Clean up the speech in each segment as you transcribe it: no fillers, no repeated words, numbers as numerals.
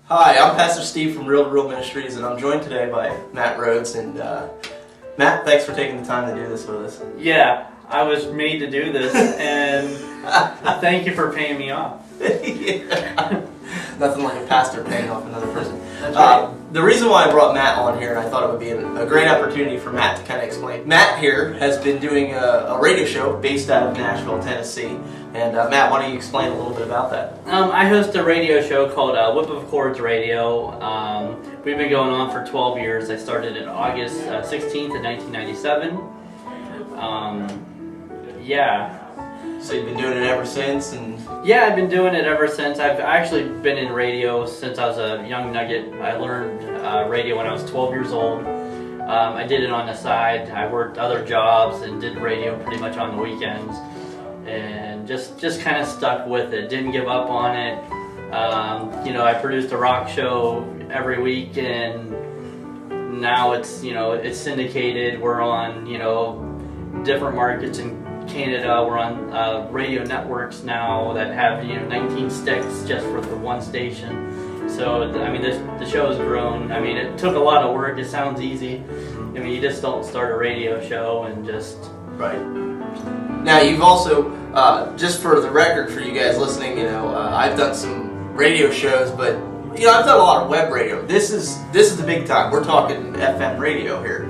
Hi, I'm Pastor Steve from Real to Real Ministries, and I'm joined today by Matt Rhodes. And Matt, thanks for taking the time to do this with us. Yeah, I was made to do this, and thank you for paying me off. Yeah. Nothing like a pastor paying off another person. That's right. The reason why I brought Matt on here, and I thought it would be a great opportunity for Matt to kind of explain. Matt here has been doing a radio show based out of Nashville, Tennessee. And Matt, why don't you explain a little bit about that? I host a radio show called WhipofCords Radio. We've been going on for 12 years. I started in August 16th of 1997. Yeah. So you've been doing it ever since? Yeah, I've been doing it ever since. I've actually been in radio since I was a young nugget. I learned radio when I was 12 years old. I did it on the side. I worked other jobs and did radio pretty much on the weekends. And just kind of stuck with it. Didn't give up on it. I produced a rock show every week, and now it's syndicated. We're on different markets in Canada. We're on radio networks now that have 19 sticks just for the one station. So I mean, the show has grown. I mean, it took a lot of work. It sounds easy. I mean, you just don't start a radio show and just right. Now you've also, just for the record for you guys listening, I've done some radio shows, but I've done a lot of web radio. This is the big time. We're talking FM radio here.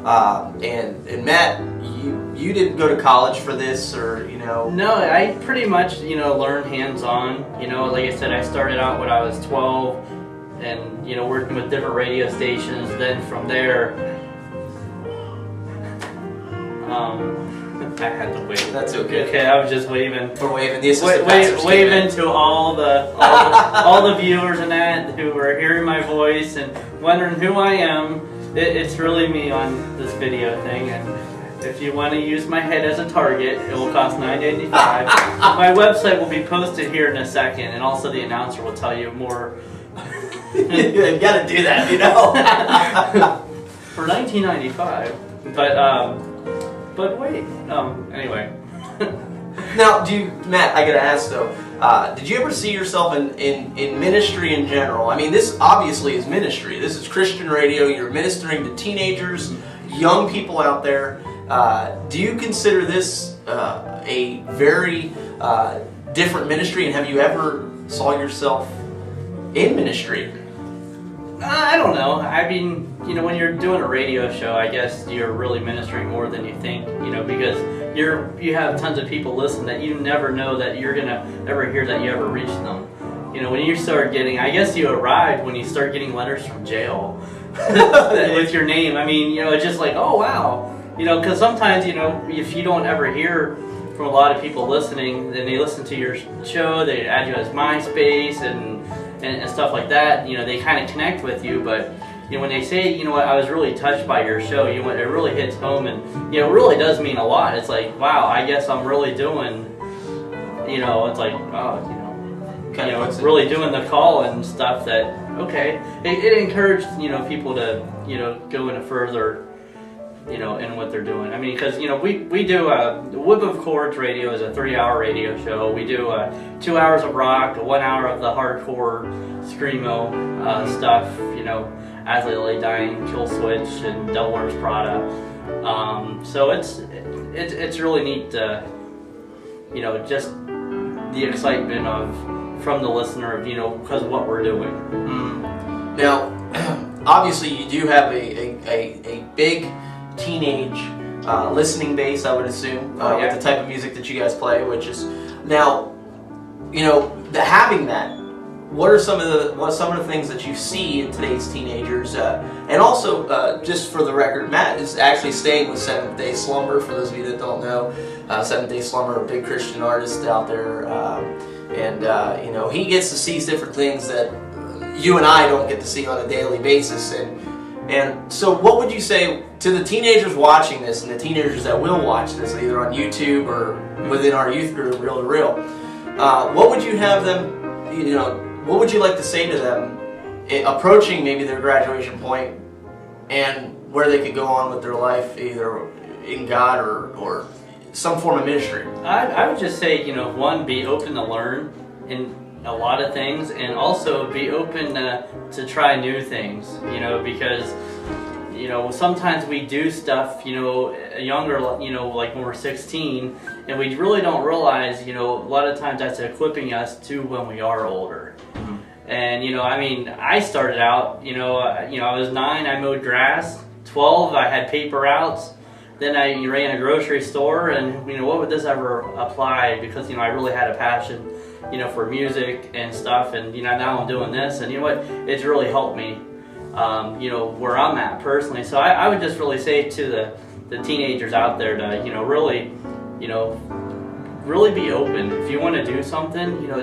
And Matt, you didn't go to college for this, or No, I pretty much learned hands-on. Like I said, I started out when I was 12, and working with different radio stations. Then from there, I had to wave. That's okay. Okay, I was just waving. We're waving. The assistant pastor's waving to all the viewers and that who are hearing my voice and wondering who I am. It's really me on this video thing, and if you want to use my head as a target, it will cost $9.85. My website will be posted here in a second, and also the announcer will tell you more. You gotta do that, For $19.95, but wait. Anyway. Now, Matt, I gotta ask though, did you ever see yourself in ministry in general? I mean, this obviously is ministry. This is Christian radio. You're ministering to teenagers, young people out there. Do you consider this a very different ministry, and have you ever saw yourself in ministry? I don't know. I mean, when you're doing a radio show, I guess you're really ministering more than you think, because you have tons of people listen that you never know that you're going to ever hear that you ever reach them. When you start getting, I guess you arrived when you start getting letters from jail with your name. I mean, it's just like, oh, wow. Because sometimes, if you don't ever hear from a lot of people listening, then they listen to your show, they add you as MySpace and stuff like that, they kind of connect with you, but when they say, I was really touched by your show, it really hits home, and it really does mean a lot. It's like, wow, I guess I'm really doing, it's like, really doing the call and stuff that, okay, it encouraged, people to, go into further, in what they're doing. I mean, because, we do, WhipofCords Radio is a 3-hour radio show. We do 2 hours of rock, 1 hour of the hardcore screamo stuff, As I Lay Dying, Kill Switch, and Devil Wears Prada. So it's really neat to, just the excitement from the listener of, because of what we're doing. Now, obviously you do have a big teenage listening base, I would assume, with the type of music that you guys play, which is now, having that. What are some of the things that you see in today's teenagers? And also, just for the record, Matt is actually staying with Seventh Day Slumber. For those of you that don't know, Seventh Day Slumber, a big Christian artist out there, and he gets to see different things that you and I don't get to see on a daily basis. And so what would you say to the teenagers watching this, and the teenagers that will watch this, either on YouTube or within our youth group, Real to Real? What would you have them, what would you like to say to them approaching maybe their graduation point, and where they could go on with their life, either in God or some form of ministry? I would just say, one, be open to learn, and a lot of things, and also be open to try new things, you know, because you know, sometimes we do stuff, you know, younger, you know, like when we're 16, and we really don't realize, you know, a lot of times that's equipping us to when we are older. Mm-hmm. And, you know, I mean, I started out, you know, I was 9, I mowed grass. 12, I had paper routes. Then I ran a grocery store, and, you know, what would this ever apply? Because, you know, I really had a passion, you know, for music and stuff, and, you know, now I'm doing this, and you know what, it's really helped me. You know, where I'm at personally. So I would just really say to the teenagers out there to, you know, really be open. If you want to do something, you know,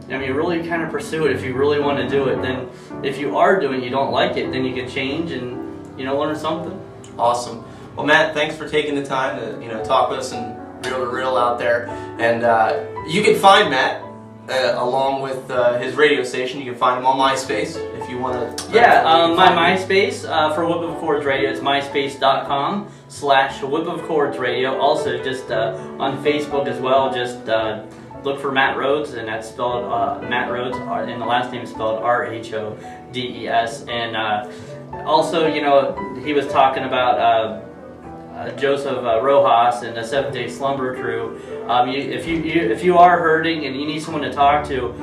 really kind of pursue it if you really want to do it. Then if you are doing it, you don't like it, then you can change and, you know, learn something. Awesome. Well, Matt, thanks for taking the time to, you know, talk with us and reel to reel out there. And you can find Matt along with his radio station. You can find him on MySpace if you want to. Yeah, my MySpace for WhipofCords Radio is myspace.com/WhipofCords Radio. Also, just on Facebook as well, just look for Matt Rhodes, and that's spelled Matt Rhodes, and the last name is spelled Rhodes. And also, you know, he was talking about Joseph Rojas and the 7-Day Slumber Crew. If you are hurting and you need someone to talk to,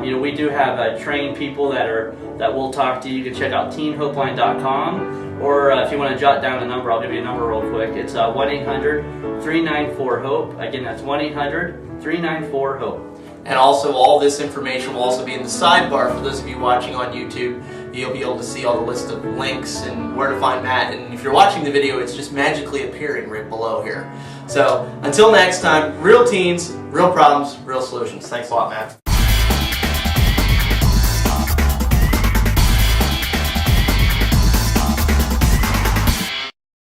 you know, we do have trained people that will talk to you. You can check out teenhopeline.com, or if you want to jot down a number, I'll give you a number real quick. It's 1-800-394-HOPE. Again, that's 1-800-394-HOPE. And also, all this information will also be in the sidebar for those of you watching on YouTube. You'll be able to see all the list of links and where to find Matt. And if you're watching the video, it's just magically appearing right below here. So, until next time, real teens, real problems, real solutions. Thanks a lot, Matt.